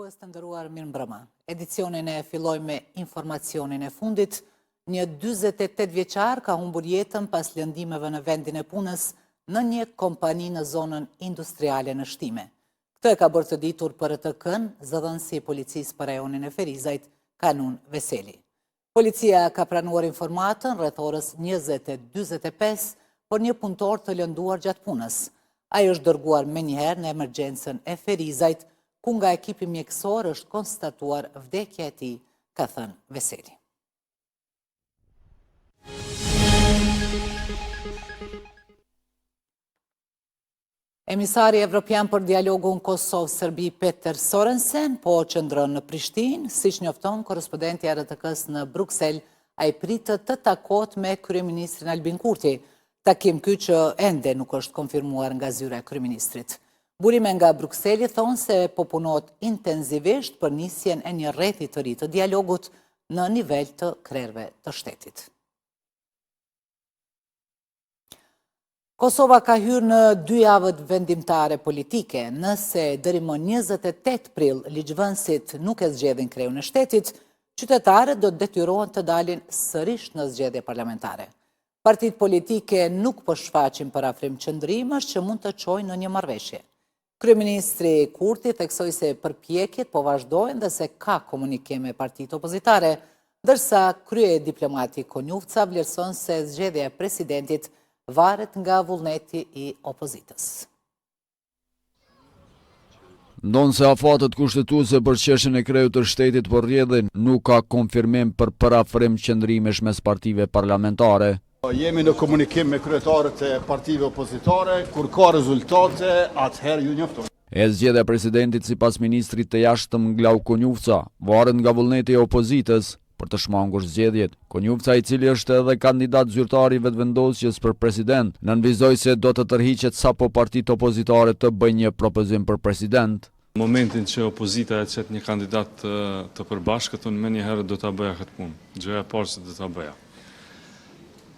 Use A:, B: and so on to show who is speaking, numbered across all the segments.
A: Shikues të nderuar, mirëmbrëma. Edicionin e filloi me informacionin e fundit. Një 48 vjeçar ka humbur jetën pas lëndimeve në vendin e punës në një kompani në zonën industriale në Shtime. Këtë e ka bërë të ditur për ATK-n zëdhënësi i policisë për rajonin e Ferizajt, Kanun Veseli. Policia ka pranuar informatën rreth orës 20:45 për një punëtor të lënduar gjatë punës. Ai është dërguar menjëherë në emergjencën e Ferizajt, ku nga ekipi mjekësor është konstatuar vdekja e tij, ka thënë Veseli. Emisari Evropian për dialogun Kosovë-Serbi Peter Sorensen po qëndron në Prishtinë, siç njofton korrespondenti i RTK-s në Bruksel, ai pritet të takohet me kryeministrin Albin Kurti. Takim ky që ende nuk është konfirmuar nga zyra e kryeministrit. Burime nga Brukseli thonë se po punohet intenzivisht për nisjen e një rrethi të ri të dialogut në nivel të krerëve të shtetit. Kosova ka hyrë në 2 javët vendimtare politike. Nëse deri më 28 prill ligjvënësit nuk e zgjedhin kreun e shtetit, qytetarët do të detyrohen të dalin sërish në zgjedhje parlamentare. Partitë politike nuk po shfaqin parafrim qëndrimësh që mund të çojnë në një marrëveshje. Kryeministri Kurti theksoi se përpjekjet po vazhdojnë dhe se ka komunikim me partitë opozitare, ndërsa krye diplomati Konjufca vlerëson se zgjedhja e presidentit varet nga vullneti i opozitës.
B: Ndonse afatet kushtetuese për çështjen e kreut të shtetit po rrjedhin, nuk ka konfirmim për parafrim qëndrimesh mes partive parlamentare.
C: Jemi në komunikim me kryetarët e partive opozitare, kur ka rezultate, atëherë ju njoftoni.
B: E zgjedhja e presidentit sipas ministrit të jashtëm Glau Konjufca varet nga vullneti i opozitës për të shmangur zgjedhjet. Konjufca, i cili është edhe kandidat zyrtar i vetëvendosjes për president, nënvizoi se do të tërhiqet sapo partitë opozitare të bëjnë një propozim për president.
D: Në momentin që opozita e çet një kandidat të përbashkët, unë menjëherë do ta bëja këtë punë. Gjëja e parë që do ta bëja.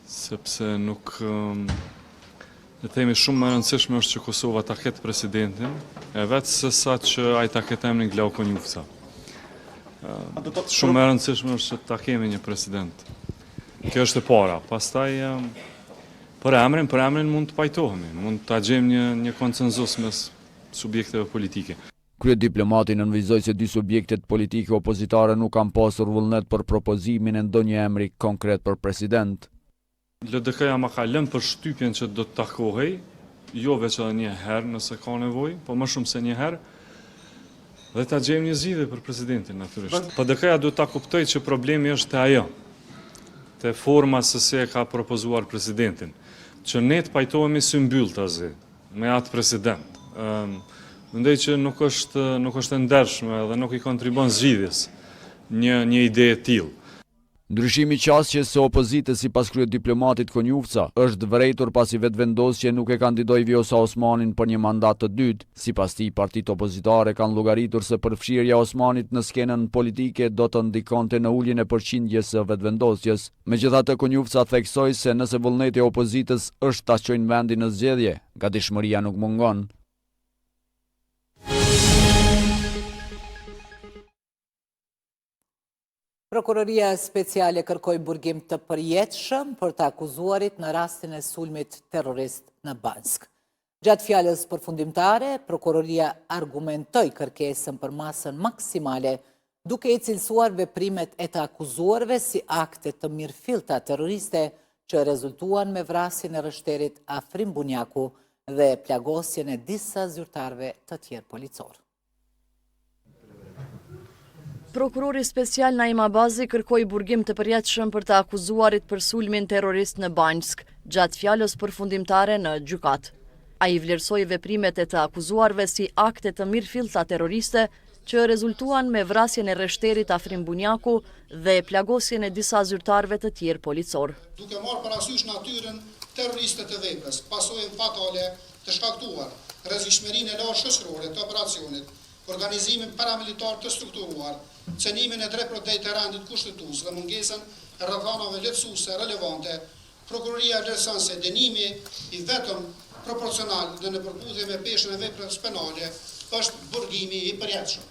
D: Sepse nuk e themi shumë më rëndësishme është që Kosova ta ketë presidentin, e vetë se sa që ai ta ketë emrin Glau Konjufca. Shumë më rëndësishme është që ta kemi një president. Kjo është e para. Pastaj për emrin mund të pajtohemi, mund ta gjejmë një konsenzus mes subjekteve politike.
B: Kryediplomati nënvizoi se 2 subjektet politike opozitare nuk kanë pasur vullnet për propozimin e ndonjë emri konkret për president.
D: LDK-ja ma ka lënë për shtypjen që do të takohej, jo veç edhe një herë nëse ka nevojë, po më shumë se një herë, dhe ta gjejmë një zgjidhje për presidentin natyrisht. LDK-ja duhet ta kuptojë që problemi është te ajo, te forma se si e ka propozuar presidentin, që ne të pajtohemi si mbylltazi me atë president. Mendoj që nuk është e ndershme dhe nuk i kontribon zgjidhjes një ide e tillë.
B: Ndryshimi i qasjes së opozitës sipas kryediplomatit Konjufca është vërejtur pasi vetëvendosja nuk e kandidoi Vjosa Osmanin për një mandat të dytë. Sipas tij, partitë opozitare kanë llogaritur se përfshirja e Osmanit në skenën politike do të ndikonte në uljen e përqindjes së vetëvendosjes. Megjithatë, Konjufca theksoi se nëse vullneti i opozitës është ta çojnë vendin në zgjedhje, gatishmëria nuk mungon.
A: Prokuroria speciale kërkoi burgim të përjetshëm për të akuzuarit në rastin e sulmit terrorist në Bansk. Gjatë fjalës përfundimtare, prokuroria argumentoi kërkesën për masën maksimale, duke i cilësuar veprimet e të akuzuarve si akte të mirëfillta terroriste që rezultuan me vrasjen e rështerit Afrim Bunjaku dhe plagosjen e disa zyrtarëve të tjerë policor.
E: Prokurori special Naim Abazi kërkoi burgim të përjetshëm për të akuzuarit për sulmin terrorist në Banjsk, gjatë fjalës përfundimtare në gjykat. Ai vlerësoi veprimet e të akuzuarve si akte të mirëfillta terroriste që rezultuan me vrasjen e rreshterit Afrim Bunjaku dhe plagosjen e disa zyrtarëve të tjerë policor.
F: Duke marrë parasysh natyrën terroriste të veprës, pasojën fatale të shkaktuar, rrezikshmërinë e lartë shoqërore të operacionit, organizimin paramilitar të strukturuar, cënimin e drejt drejt të rendit kushtetues dhe mungesën e rrethanave lehtësuese relevante, prokuroria vlerëson se dënimi i vetëm proporcional dhe në përputhje me peshën e veprës penale është burgimi i përjetshëm.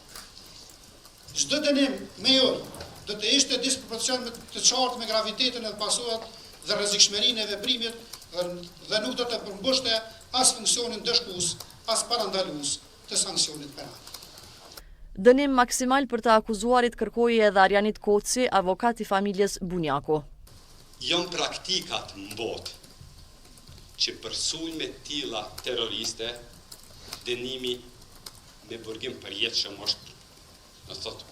F: Çdo dënim me jurë do të ishte disproporcion të qartë me gravitetin e pasojat dhe rrezikshmërinë e veprimit dhe nuk do të përmbushte as funksionin dëshkues, as parandalues të sanksionit penal.
E: Dënim maksimal për të akuzuarit kërkoi edhe Arjanit Koci, avokat i familjes Bunjako.
G: Janë praktikat në botë që për sulme tilla terroriste dënimi me burgim përjetshëm është, do thot,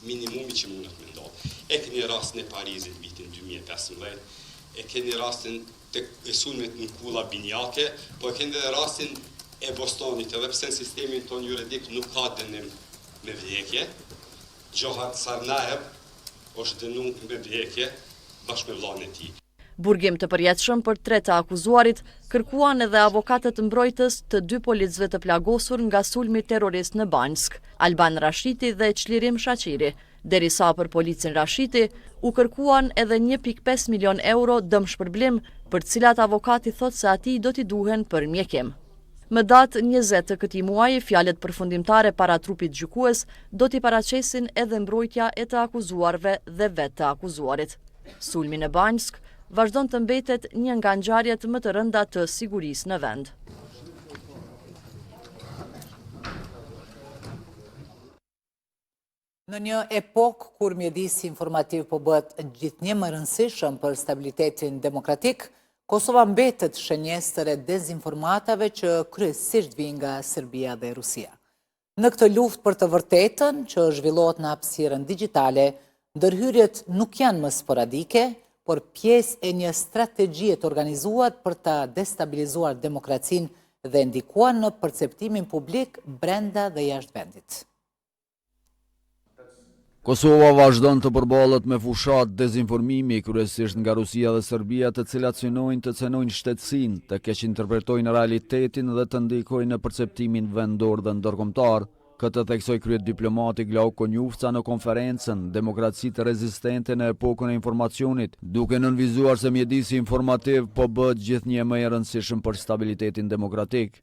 G: minimumi që mundet me ndodhë. E keni rastin e Parisit vitin 2015, e keni rastin të sulmet në kulla binjake, po e keni edhe rastin e Bostonit, edhe pse në sistemin ton juridik nuk ka dënim me vdekje. Gjohat Sarnaev është dënuar me vdekje bashkë me vllain e tij.
E: Burgim të përjetshëm për 3 të akuzuarit kërkuan edhe avokatët mbrojtës të 2 policëve të plagosur nga sulmi terrorist në Banjsk, Alban Rashiti dhe Çlirim Shaqiri, derisa për policin Rashiti u kërkuan edhe 1.5 milion euro dëmshpërblim, për cilat avokati thot se atij do t'i duhen për mjekim. Më datë 20 të këtij muaji, fjalët përfundimtare para trupit gjykues do t'i paraqesin edhe mbrojtja e të akuzuarve dhe vetë të akuzuarit. Sulmi në Banjsk vazhdon të mbetet një nga ngjarjet më të rënda të sigurisë në vend.
A: Në një epokë kur mjedisi informativ po bëhet gjithnjë më rëndësishëm për stabilitetin demokratik, Kosova mbetet shënjestër e dezinformatave që kryesisht vijnë nga Serbia dhe Rusia. Në këtë luftë për të vërtetën që zhvillohet në hapësirën digjitale, ndërhyrjet nuk janë më sporadike, por pjesë e një strategjie të organizuar për ta destabilizuar demokracinë dhe ndikuar në perceptimin publik brenda dhe jashtë vendit.
B: Kosova vazhdon të përballet me fushat dezinformimi, kryesisht nga Rusia dhe Serbia, të cilat synojnë të cenojnë shtetësinë, të keq interpretojnë realitetin dhe të ndikojnë në perceptimin vendor dhe ndërkombëtar. Këtë theksoi kryet diplomati Glauko Konjufca në konferencën Demokracitë rezistente në epokën e informacionit, duke nënvizuar se mjedisi informativ po bëhet gjithnjë më i rëndësishëm për stabilitetin demokratik.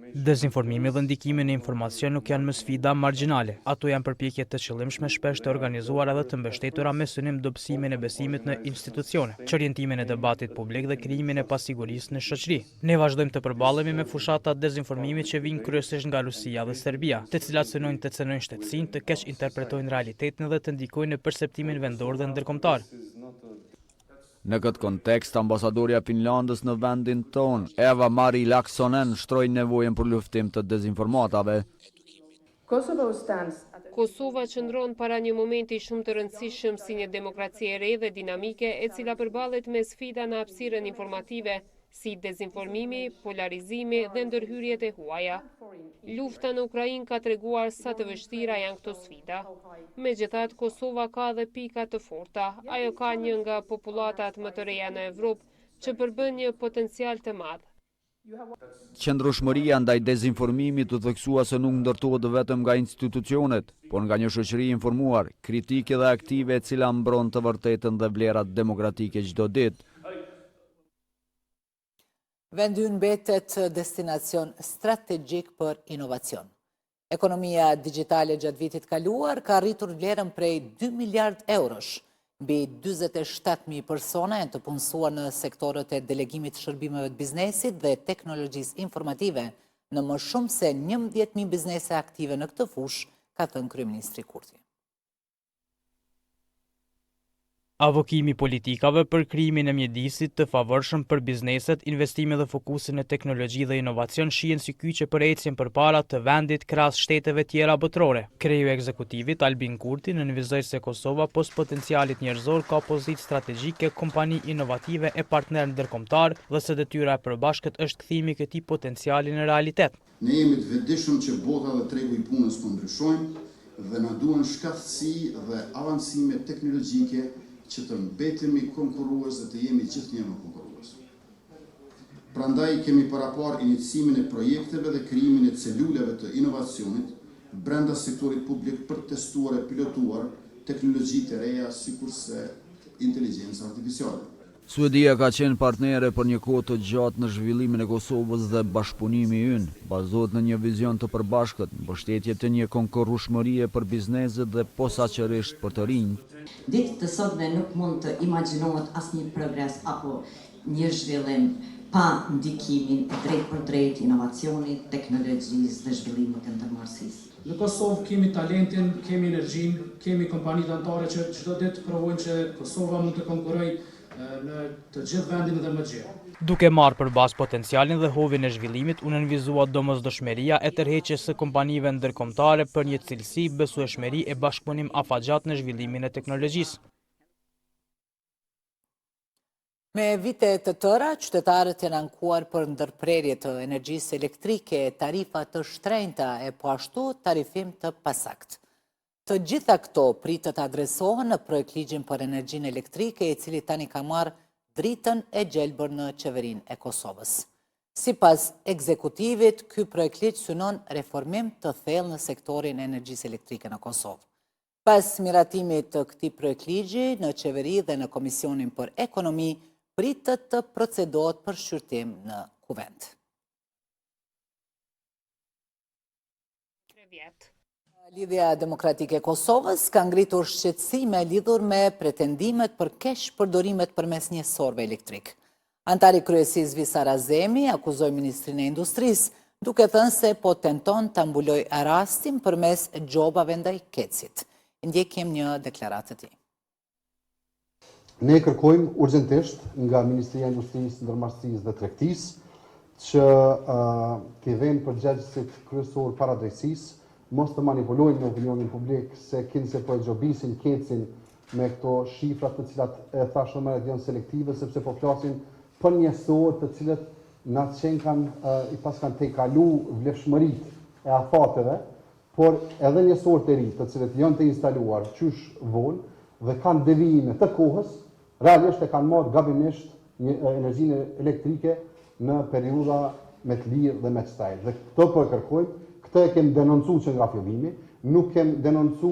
H: Dezinformimi dhe ndikimi në informacion nuk janë më sfida margjinale. Ato janë përpjekje të qëllimshme, shpesh të organizuara dhe të mbështetura me synim dobësimin e besimit në institucione, çorientimin e debatit publik dhe krijimin e pasigurisë në shoqëri. Ne vazhdojmë të përballemi me fushata dezinformimit që vijnë kryesisht nga Rusia dhe Serbia, të cilat synojnë të cenojnë shtetësinë, të keq interpretojnë realitetin dhe të ndikojnë në perceptimin vendor dhe ndërkombëtar.
B: Në këtë kontekst, ambasadorja Finlandës në vendin ton, Eva Mari Laksonen, shtroi nevojën për luftim të dezinformatave.
I: Kosova qëndron para një momenti shumë të rëndësishëm si një demokraci e re dhe dinamike, e cila përballet me sfida në hapësirën informative, si dezinformimi, polarizimi dhe ndërhyrjet e huaja. Lufta në Ukrainë ka treguar sa të vështira janë këto sfida. Megjithatë, Kosova ka dhe pika të forta. Ajo ka një nga populatat më të reja në Evropë që përbën një potencial të madh.
B: Qëndrueshmëria ndaj dezinformimit të theksuar se nuk ndërtohet vetëm nga institucionet, por nga një shoqëri informuar, kritike dhe aktive e cila mbron të vërtetën dhe vlerat demokratike çdo ditë.
A: Vendi ynë mbetet destinacion strategjik për inovacion. Ekonomia digjitale gjatë vitit kaluar ka arritur vlerën prej 2 miliard eurosh, mbi 47.000 persona janë të punësuar në sektorët e delegimit të shërbimeve të biznesit dhe teknologjisë informative, në më shumë se 11.000 biznese aktive në këtë fushë, ka thënë kryeministri Kurti.
H: Avokimi politikave për krijimin e mjedisit të favorshëm për bizneset, investime dhe fokusin në teknologji dhe inovacion shihen si kyçe për ecjen përpara të vendit krahas shteteve tjera botërore. Kreu i ekzekutivit Albin Kurti nënvizoi se Kosova post potencialit njerëzor ka pozitë strategjike, kompani inovative e partner ndërkombëtar dhe se detyra e përbashkët është kthimi i këtij potenciali në realitet.
J: Ne jemi të vetëdijshëm që bota dhe tregu i punës po ndryshojnë dhe na duhen shkallësi dhe avancime teknologjike që të mbetemi konkurrues dhe të jemi gjithnjë më konkurrues. Prandaj kemi parapar iniciimin e projekteve dhe krijimin e celuleve të inovacionit brenda sektorit publik për testuar e pilotuar teknologji të reja sikurse inteligjenca artificiale.
B: Suedia ka qenë partnere për një kohë të gjatë në zhvillimin e Kosovës dhe bashkëpunimi ynë bazohet në një vizion të përbashkët, mbështetje të një konkurrueshmërie për bizneset dhe posaçërisht për të rinj.
K: Ditë të sotme nuk mund të imagjinohet asnjë progres apo një zhvillim pa ndikimin drejt për drejt inovacionit, teknologjisë dhe zhvillimit të ndërmarrësisë.
L: Në Kosovë kemi talentin, kemi energjinë, kemi kompanitë anëtare që çdo ditë provojnë që Kosova mund të konkurrojë në të gjithë vendin dhe më gjerë.
H: Duke marrë përbas potencialin dhe hovin e zhvillimit, u nënvizua domosdoshmëria e tërheqjes së kompanive ndërkombëtare për një cilësi besueshmëri e bashkëpunim afatgjat në zhvillimin e teknologjisë.
A: Me vite të tëra, qytetarët janë ankuar për ndërprerje të energjisë elektrike, tarifa të shtrenjta e po ashtu tarifim të pasakt. Të gjitha këto pritet adresohen në projektligjin për energjinë elektrike, i cili tani ka marrë dritën e gjelbër në qeverinë e Kosovës. Sipas ekzekutivit, ky projektligj synon reformim të thellë në sektorin e energjisë elektrike në Kosovë. Pas miratimit të këtij projektligji në qeveri dhe në Komisionin për Ekonomi, pritet të procedohet për shqyrtim në kuvent. Lidhja Demokratike e Kosovës ka ngritur shqetësime lidhur me pretendimet për keq përdorimet përmes njësorëve elektrik. Antari kryesisë Visar Azemi akuzoi Ministrinë e Industrisë, duke thënë se po tenton ta mbulojë rastin përmes gjobave ndaj Kecit. Ndjekim një deklaratë të tij.
M: Ne kërkojmë urgjentisht nga Ministria e Industrisë, Ndërmarrësisë dhe Tregtisë që t'i vënë përgjegjësit kryesor paradrejtësisë mos të manipulojnë në opinionin publik se kinse po e gjobisin Kecin me këto shifrat të cilat e thashë më janë selektive, sepse po flasin për njësor të cilët në atë qenë kanë te kalu vlefshmërit e afateve, por edhe njësor të ri të cilët janë të instaluar qysh vonë dhe kanë devijime të kohës, realisht e kanë marrë gabimisht energjinë elektrike në periudha me të lirë dhe me të stajlë. Dhe këto po e kërkojmë. Këtë e kem denoncu që nga fillimi, nuk kem denoncu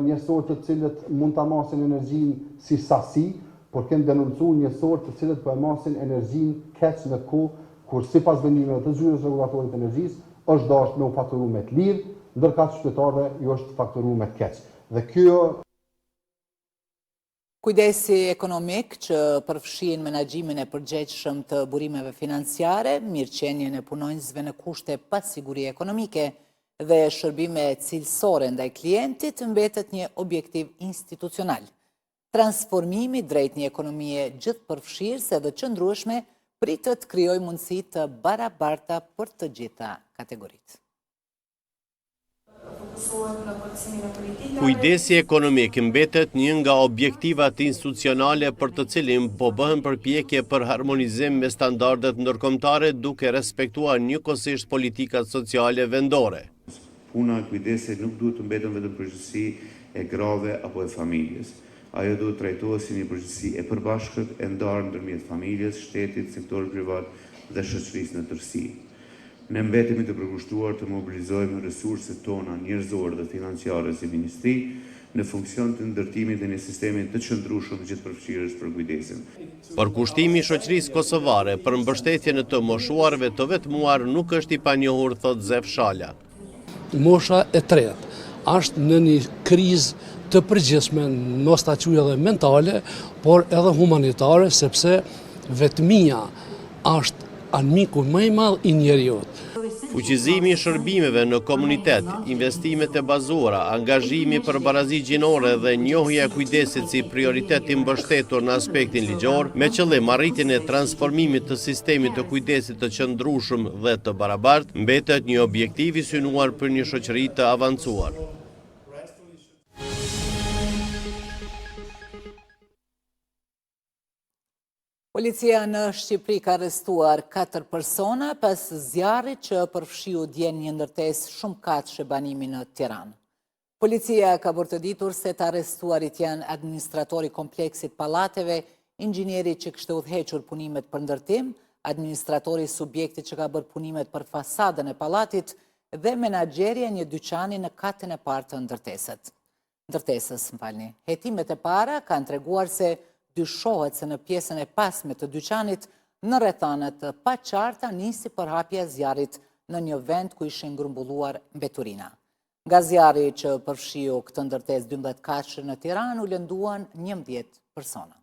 M: njësor të cilët mund të masin energjin si sasi, por kem denoncu njësor të cilët po e masin energjin keq në kohë, kur si pas vendimeve të zyrës regulatorit të energjisë, është dashur me u fakturu me të lirë, ndërka qytetarëve ju është fakturu me të keq. Dhe kjo
A: Kujdesi ekonomik që përfshin menaxhimin e përgjegjshëm të burimeve financiare, mirëqenien e punonjësve në kushte pa siguri ekonomike dhe shërbime cilësore ndaj klientit mbetet një objektiv institucional. Transformimi drejt një ekonomie gjithëpërfshirëse dhe qëndrueshme pritet krijojë mundësi të barabarta për të gjitha kategoritë.
N: Kujdesi ekonomik mbetet një nga objektivat institucionale për të cilin po bëhen përpjekje për harmonizim me standardet ndërkombëtare duke respektuar njëkohësisht politikat sociale vendore.
O: Puna e kujdesit nuk duhet të mbetet vetëm përgjegjësi e grave apo e familjes. Ajo duhet trajtohet si një përgjegjësi e përbashkët e ndarë ndërmjet familjes, shtetit, sektorit privat dhe shoqërisë në tërësi. Ne mbetemi të përkushtuar të mobilizojmë resurset tona njerëzore dhe financiare si ministri në funksion të ndërtimit dhe një sistemi të qëndrueshëm të gjithëpërfshirës për kujdesin.
N: Përkushtimi i shoqërisë kosovare për mbështetjen e të moshuarve të vetmuar nuk është i panjohur, thot Zef Shala.
P: Mosha e tretë është në një krizë të përgjithshme, mos ta quaj edhe mentale, por edhe humanitare, sepse vetmia është armiku më i madh i njeriut.
N: Fuqizimi i shërbimeve në komunitet, investimet e bazuara, angazhimi për barazi gjinore dhe njohja e kujdesit si prioritet i mbështetur në aspektin ligjor, me qëllim arritjen e transformimit të sistemit të kujdesit të qëndrueshëm dhe të barabartë, mbetet një objektiv i synuar për një shoqëri të avancuar.
A: Policia në Shqipëri ka arrestuar 4 persona pas zjarrit që përfshiu dje një ndërtesë shumë katëshe banimi në Tiranë. Policia ka bërë të ditur se të arrestuarit janë administratori kompleksit pallateve, inxhinieri që kishte udhëhequr punimet për ndërtim, administratori i subjektit që ka bërë punimet për fasadën e pallatit dhe menaxheri e një dyqani në katën e parë të ndërtesës. Hetimet e para kanë treguar se dyshohet se në pjesën e pasme të dyqanit në rrethanat të paqarta nisi përhapja e zjarrit në një vend ku ishin grumbulluar mbeturina. Nga zjarri që përfshiu këtë ndërtesë 12 kafshë në Tiranë u lënduan 11 persona.